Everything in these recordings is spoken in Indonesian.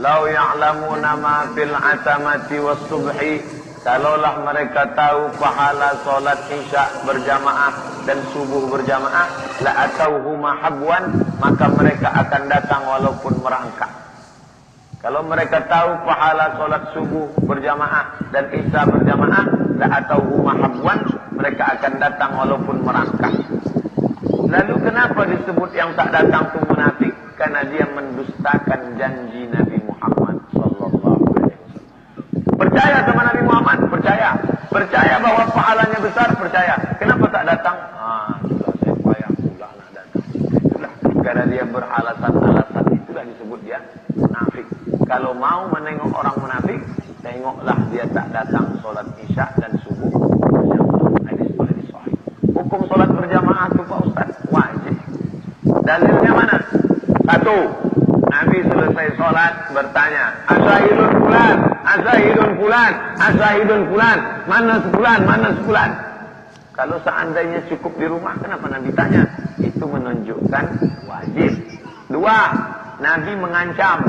Lau ya'lamuna ma fil atamati was subhi, kalaulah mereka tahu pahala solat isya berjamaah dan subuh berjamaah, la atauhuma habwan, maka mereka akan datang walaupun merangkak. Kalau mereka tahu pahala solat subuh berjamaah dan isya berjamaah, la atauhuma habwan, mereka akan datang walaupun merangkak. Lalu kenapa disebut yang tak datang itu munafik? Karena dia mendustakan janji Nabi Muhammad sallallahu alaihi wasallam. Percaya sama Nabi Muhammad, percaya. Percaya bahwa pahalanya besar, percaya. Kenapa tak datang? Sudah saya bayang pula nak datang. Itulah karena dia beralasan-alasan, itulah disebut dia munafik. Kalau mau menengok orang munafik, tengoklah dia tak datang solat isya dan subuh. Hadis sahih. Hukum solat berjamaah itu Pak Ustaz wajib. Dalilnya mana? Satu, Nabi selesai sholat bertanya, Asyahidun fulan, Asyahidun fulan, Asyahidun fulan, mana sebulan, mana sebulan. Kalau seandainya cukup di rumah, kenapa Nabi tanya? Itu menunjukkan wajib. Dua, Nabi mengancam,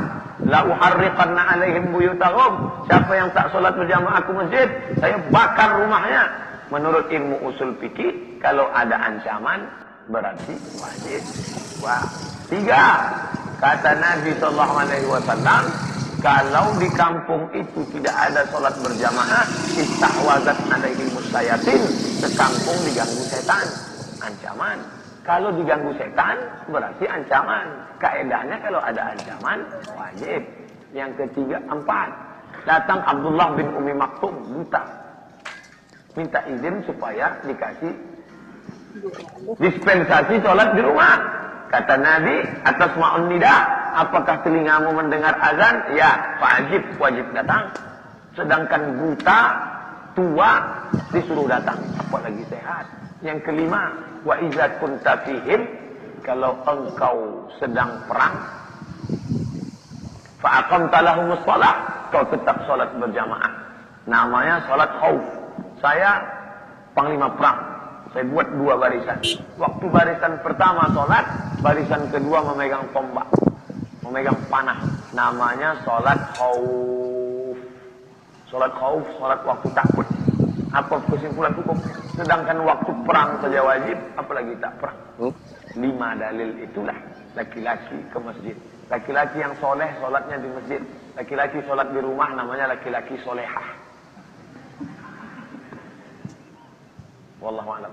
la uharriqanna alaihim buyutahum. Siapa yang tak sholat berjamaah ke masjid, saya bakar rumahnya. Menurut ilmu usul fikih, kalau ada ancaman, berarti wajib. Wah. Tiga, kata Nabi SAW, kalau di kampung itu tidak ada sholat berjamaah, istahwazat alaihim musyayatin, sekampung diganggu setan. Ancaman. Kalau diganggu setan, berarti ancaman. Kaedahnya kalau ada ancaman, wajib. Yang ketiga, empat, datang Abdullah bin Umi Maktum, buta. Minta izin supaya dikasih dispensasi sholat di rumah. Kata Nabi, atas ma'un nida, apakah telingamu mendengar azan? Ya, wajib datang. Sedangkan buta, tua, disuruh datang. Apalagi sehat. Yang kelima, wa iza kunta fihim, kalau engkau sedang perang, fa'aqamta lahumus shalah, kau tetap sholat berjamaah. Namanya sholat khauf. Saya panglima perang. Saya buat dua barisan. Waktu barisan pertama sholat, barisan kedua memegang tombak, memegang panah. Namanya sholat khauf. Sholat khauf, sholat waktu takut. Apa kesimpulan hukum? Sedangkan waktu perang saja wajib, apalagi tak perang. 5 dalil itulah laki-laki ke masjid. Laki-laki yang soleh, sholatnya di masjid. Laki-laki sholat di rumah, namanya laki-laki solehah. Wallahu a'lam.